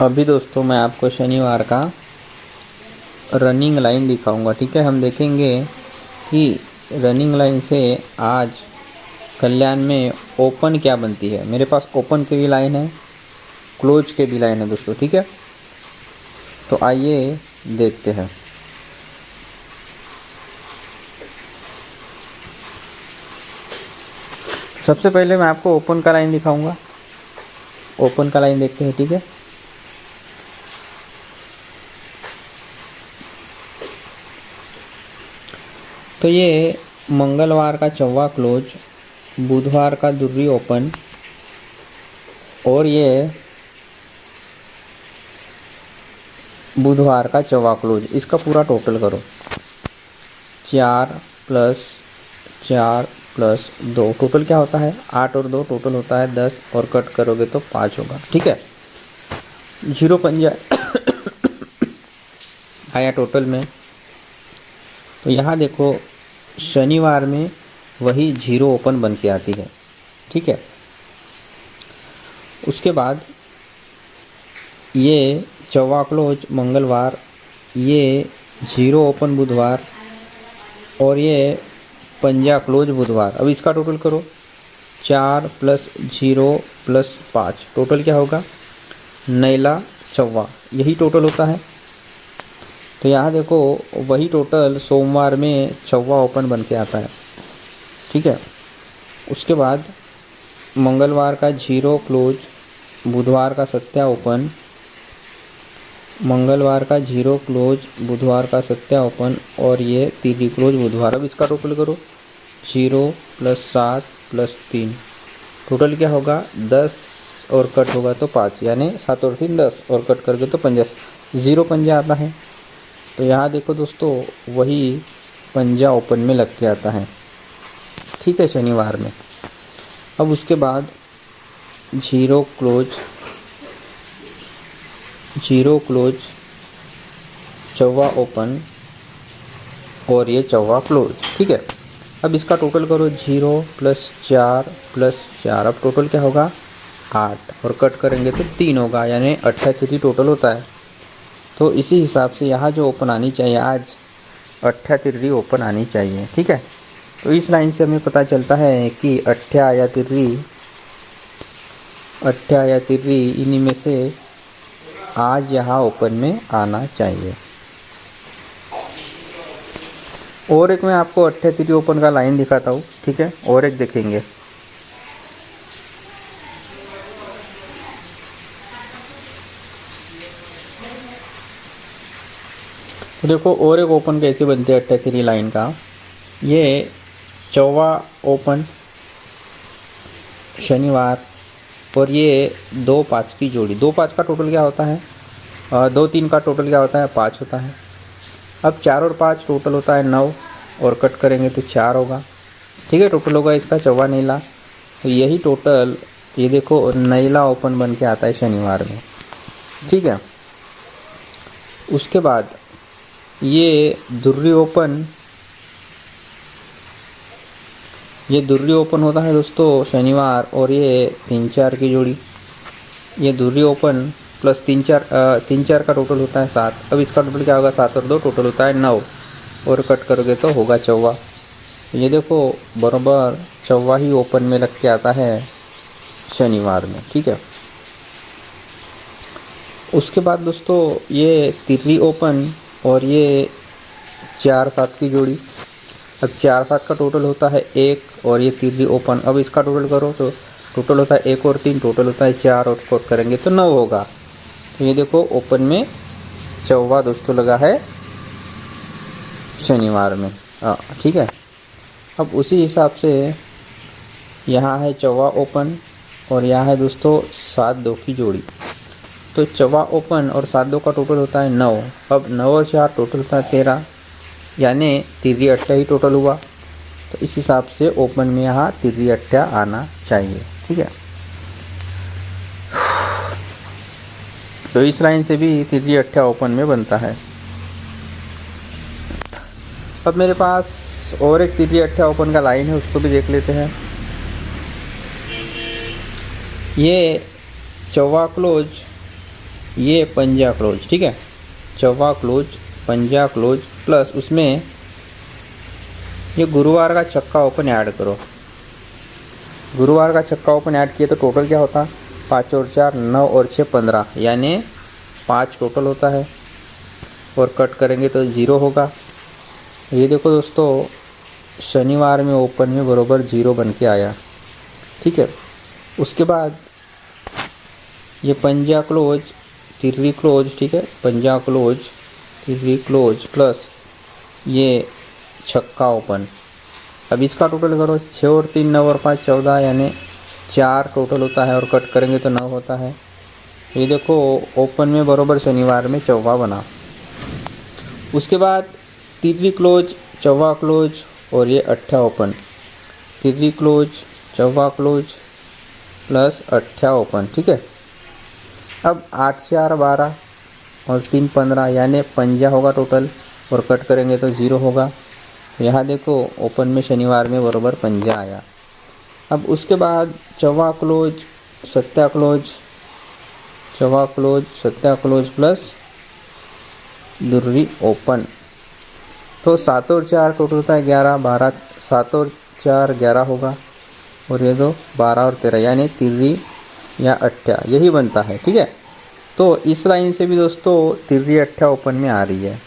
अभी दोस्तों मैं आपको शनिवार का रनिंग लाइन दिखाऊंगा। ठीक है, हम देखेंगे कि रनिंग लाइन से आज कल्याण में ओपन क्या बनती है। मेरे पास ओपन की भी लाइन है, क्लोज के भी लाइन है दोस्तों। ठीक है, तो आइए देखते हैं। सबसे पहले मैं आपको ओपन का लाइन दिखाऊंगा। ओपन का लाइन देखते हैं। ठीक है, तो ये मंगलवार का चौवा क्लोज, बुधवार का दुर्री ओपन, और ये बुधवार का चौवा क्लोज। इसका पूरा टोटल करो, 4 + 4 + 2 टोटल क्या होता है? 8 और 2 टोटल होता है 10, और कट करोगे तो 5 होगा। ठीक है, 0 पंजा आया टोटल में। तो यहाँ देखो शनिवार में वही 0 ओपन बन के आती है। ठीक है, उसके बाद ये चौवा क्लोज मंगलवार, ये 0 ओपन बुधवार, और ये पंजा क्लोज बुधवार। अब इसका टोटल करो, 4 + 0 + 5 टोटल क्या होगा? नैला चौवा, यही टोटल होता है। तो यहाँ देखो वही टोटल सोमवार में चौवा ओपन बन के आता है। ठीक है, उसके बाद मंगलवार का 0 क्लोज, बुधवार का सत्या ओपन, मंगलवार का 0 क्लोज, बुधवार का सत्या ओपन, और ये तिथि क्लोज बुधवार। अब इसका टोटल करो, 0 + 7 + 3 टोटल क्या होगा? 10 और कट होगा तो 5, यानी 7 और 3 10, और कट करके तो 50, 0 पंजा आता है। तो यहाँ देखो दोस्तों वही पंजा ओपन में लग के आता है। ठीक है, शनिवार में। अब उसके बाद 0 क्लोज, 0 क्लोज, चौवा ओपन, और ये चौवा क्लोज। ठीक है, अब इसका टोटल करो, 0 + 4 + 4। अब टोटल क्या होगा? 8, और कट करेंगे तो 3 होगा, यानी 88 टोटल होता है। तो इसी हिसाब से यहाँ जो ओपन आनी चाहिए आज 88 ओपन आनी चाहिए। ठीक है, तो इस लाइन से हमें पता चलता है कि 88 इन्हीं में से आज यहाँ ओपन में आना चाहिए। और एक मैं आपको 88 ओपन का लाइन दिखाता हूँ। ठीक है, और एक देखेंगे। तो देखो और एक ओपन कैसे बनते हैं 88 लाइन का। ये चौवा ओपन शनिवार, और ये 2 5 की जोड़ी। 2 5 का टोटल क्या होता है? 2 3 का टोटल क्या होता है? 5 होता है। अब 4 और 5 टोटल होता है 9, और कट करेंगे तो 4 होगा। ठीक है, टोटल होगा इसका चौवा नैला। तो यही टोटल ये देखो नैला ओपन बन के आता है शनिवार में। ठीक है, उसके बाद ये दुर्री ओपन, ये दुर्री ओपन होता है दोस्तों शनिवार, और ये 3 4 की जोड़ी। ये दुर्री ओपन + 3 4 का टोटल होता है 7। अब इसका टोटल क्या होगा? 7 और 2 टोटल होता है 9, और कट करोगे तो होगा चौवा। ये देखो बराबर चौवा ही ओपन में लग के आता है शनिवार में। ठीक है, उसके बाद दोस्तों ये तिर्री ओपन, और ये 4 7 की जोड़ी। अब 4 7 का टोटल होता है 1, और ये तिर्री ओपन। अब इसका टोटल करो तो टोटल होता है 1 और 3 टोटल होता है 4, और कट करेंगे तो 9 होगा। तो ये देखो ओपन में चौवा दोस्तों लगा है शनिवार में। ठीक है, अब उसी हिसाब से यहाँ है चौवा ओपन, और यहाँ है दोस्तों 7 2 की जोड़ी। तो चौवा ओपन और 7 2 का टोटल होता है 9। अब 9 और 4 टोटल होता है 13, यानी तिर्री अट्ठा ही टोटल हुआ। तो इस हिसाब से ओपन में यहाँ तिर्री अट्ठा आना चाहिए। ठीक है, तो इस लाइन से भी तिर्री अट्ठा ओपन में बनता है। अब मेरे पास और एक तिर्री अट्ठा ओपन का लाइन है, उसको भी देख लेते हैं। ये चौवा क्लोज ये पंजा क्लोज, ठीक है, चौवा क्लोज, पंजा क्लोज प्लस उसमें ये गुरुवार का छक्का ओपन ऐड करो। गुरुवार का छक्का ओपन ऐड किए तो टोटल क्या होता, 5 और 4 9 और 6 15, यानी 5 टोटल होता है और कट करेंगे तो 0 होगा। ये देखो दोस्तों, शनिवार में ओपन में बराबर 0 बन के आया, ठीक है। उसके बाद ये पंजा क्लोज, तिर्री क्लोज, ठीक है, पंजा क्लोज, तिर्री क्लोज प्लस ये छक्का ओपन। अब इसका टोटल करो, 6 और 3 9 और 5 14, यानी 4 टोटल होता है और कट करेंगे तो 9 होता है। ये देखो ओपन में बराबर शनिवार में चौवा बना। उसके बाद तिर्री क्लोज, चौवा क्लोज और ये अट्ठा ओपन, तिर्री क्लोज, चौवा क्लोज प्लस अट्ठा ओपन, ठीक है। अब 8 4 12 और 3 15, यानी पंजा होगा टोटल और कट करेंगे तो 0 होगा। यहाँ देखो ओपन में शनिवार में बराबर पंजा आया। अब उसके बाद चौवा क्लोज, सत्या क्लोज, चौवा क्लोज, सत्या क्लोज प्लस दुर्री ओपन, तो 7 और 4 टोटल होता है 11 12, 7 और 4 11 होगा और ये दो 12 और 13, यानी तिर्री या अट्ठा यही बनता है, ठीक है। तो इस लाइन से भी दोस्तों तिर्री अट्ठा ओपन में आ रही है,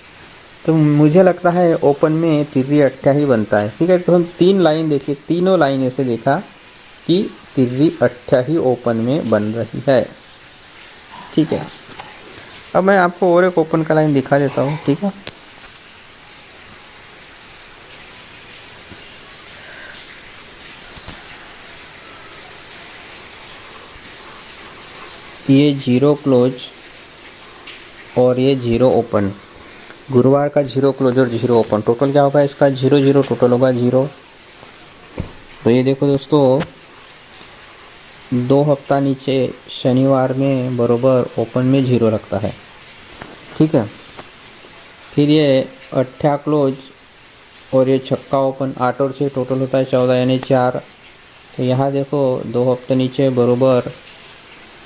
तो मुझे लगता है ओपन में तिर्री अट्ठा ही बनता है, ठीक है। तो हम 3 लाइन देखिए, तीनों लाइन ऐसे देखा कि तिर्री अट्ठा ही ओपन में बन रही है, ठीक है। अब मैं आपको और एक ओपन का लाइन दिखा देता हूँ, ठीक है। ये 0 क्लोज और ये 0 ओपन, गुरुवार का 0 क्लोज और 0 ओपन, टोटल क्या होगा इसका 0 0, टोटल होगा 0। तो ये देखो दोस्तों, 2 हफ्ता नीचे शनिवार में बराबर ओपन में 0 रखता है, ठीक है। फिर ये अट्ठा क्लोज और ये छक्का ओपन, 8 और 6 टोटल होता है 14, यानी 4। तो यहाँ देखो 2 हफ्ते नीचे बराबर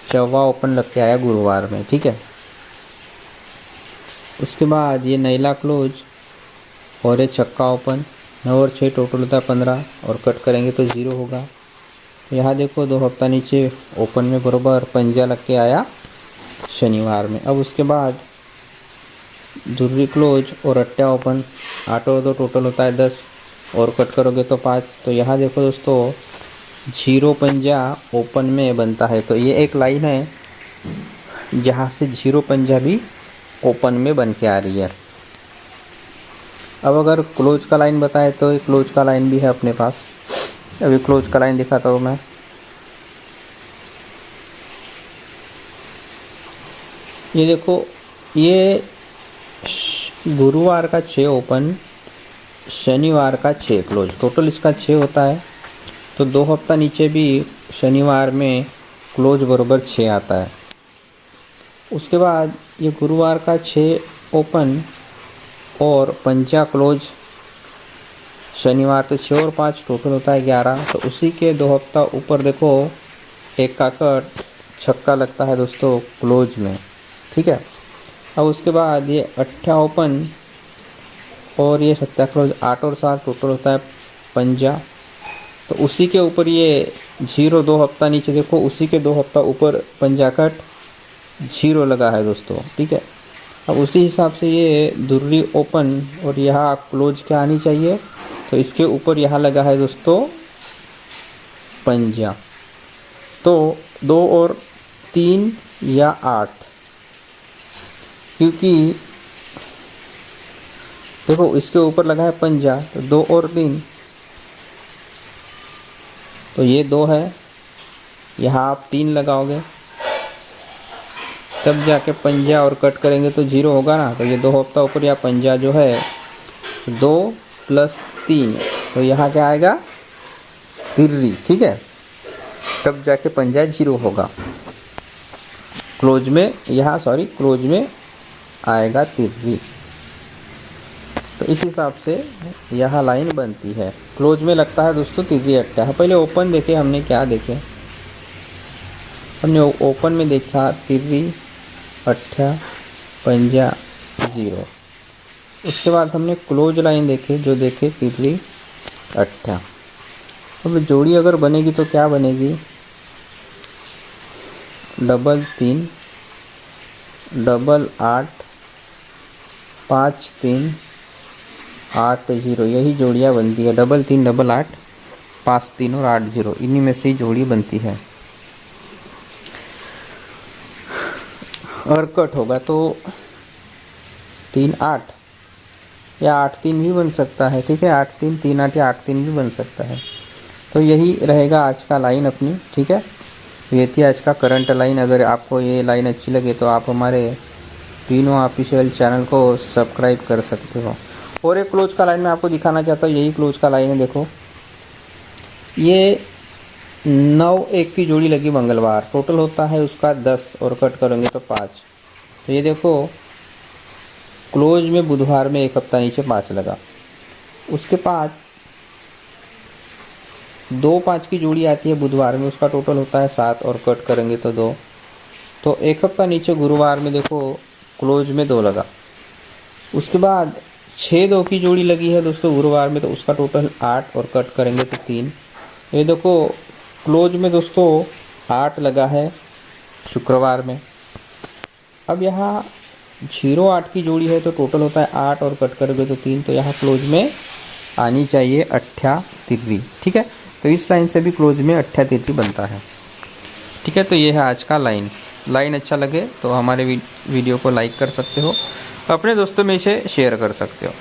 चौवा ओपन लग के आया गुरुवार में, ठीक है। उसके बाद ये नैला क्लोज और ये छक्का ओपन, 9 और 6 टोटल होता है 15 और कट करेंगे तो 0 होगा। तो यहाँ देखो 2 हफ्ता नीचे ओपन में बराबर पंजा लग के आया शनिवार में। अब उसके बाद दुर्री क्लोज और अट्ठा ओपन, 8 और 2 टोटल होता है 10 और कट करोगे तो 5। तो यहाँ देखो दोस्तों 0 पंजा ओपन में बनता है, तो ये एक लाइन है जहाँ से 0 पंजा भी ओपन में बन के आ रही है। अब अगर क्लोज का लाइन बताए तो ये क्लोज का लाइन भी है अपने पास, अभी क्लोज का लाइन दिखाता हूँ मैं। ये देखो, ये गुरुवार का 6 ओपन, शनिवार का 6 क्लोज, टोटल इसका 6 होता है। तो 2 हफ्ता नीचे भी शनिवार में क्लोज बराबर 6 आता है। उसके बाद ये गुरुवार का 6 ओपन और पंजा क्लोज, शनिवार तो 6 और 5 टोटल होता है 11। तो उसी के 2 हफ्ता ऊपर देखो एक का कट छक्का लगता है दोस्तों क्लोज में, ठीक है। अब उसके बाद ये अट्ठा ओपन और ये सत्या क्लोज, 8 और 7 टोटल होता है पंजा। तो उसी के ऊपर ये 0 2 हफ्ता नीचे देखो, उसी के 2 हफ्ता ऊपर पंजा कट 0 लगा है दोस्तों, ठीक है। अब उसी हिसाब से ये दुर्री ओपन और यहाँ क्लोज क्या आनी चाहिए, तो इसके ऊपर यहाँ लगा है दोस्तों पंजा। तो 2 और 3 या 8, क्योंकि देखो इसके ऊपर लगा है पंजा, तो 2 और 3, तो ये 2 है, यहाँ आप 3 लगाओगे तब जाके पंजा और कट करेंगे तो 0 होगा ना। तो ये 2 हफ्ता ऊपर या पंजा जो है 2 + 3, तो यहाँ क्या आएगा तिर्री, ठीक है। तब जाके पंजा 0 होगा, क्लोज में यहाँ क्लोज में आएगा तिर्री। तो इस हिसाब से यहाँ लाइन बनती है। क्लोज में लगता है दोस्तों तिर्री अट्ठा। पहले ओपन देखे हमने, क्या देखे हमने ओपन में देखा तिर्री अट्ठा पंजा 0। उसके बाद हमने क्लोज लाइन देखे, जो देखे तिररी अट्ठा। अब जोड़ी अगर बनेगी तो क्या बनेगी, डबल 3 डबल 8 5 3 8 0, यही जोड़ियाँ बनती है। डबल 3 डबल 8 5 3 और 8 0, इन्हीं में से ही जोड़ी बनती है। और कट होगा तो 3 8 या 8 3 भी बन सकता है, ठीक है। 8 3 3 8 या 8 3 भी बन सकता है। तो यही रहेगा आज का लाइन अपनी, ठीक है। ये थी आज का करंट लाइन। अगर आपको ये लाइन अच्छी लगे तो आप हमारे तीनों ऑफिशियल चैनल को सब्सक्राइब कर सकते हो। और एक क्लोज का लाइन मैं आपको दिखाना चाहता हूँ, यही क्लोज का लाइन है। देखो ये 9 1 की जोड़ी लगी मंगलवार, टोटल होता है उसका 10 और कट करेंगे तो 5। तो ये देखो क्लोज में बुधवार में एक हफ्ता नीचे 5 लगा। उसके बाद 2 5 की जोड़ी आती है बुधवार में, उसका टोटल होता है 7 और कट करेंगे तो 2। तो एक हफ्ता नीचे गुरुवार में देखो क्लोज में 2 लगा। उसके बाद 6 2 की जोड़ी लगी है दोस्तों गुरुवार में, तो उसका टोटल 8 और कट करेंगे तो 3। ये देखो क्लोज में दोस्तों 8 लगा है शुक्रवार में। अब यहाँ 0 8 की जोड़ी है तो टोटल होता है 8 और कट करोगे तो 3। तो यहाँ क्लोज में आनी चाहिए अट्ठा तिररी, ठीक है। तो इस लाइन से भी क्लोज में अट्ठा तिररी बनता है, ठीक है। तो ये है आज का लाइन अच्छा लगे तो हमारे वीडियो को लाइक कर सकते हो, अपने दोस्तों में इसे शेयर कर सकते हो।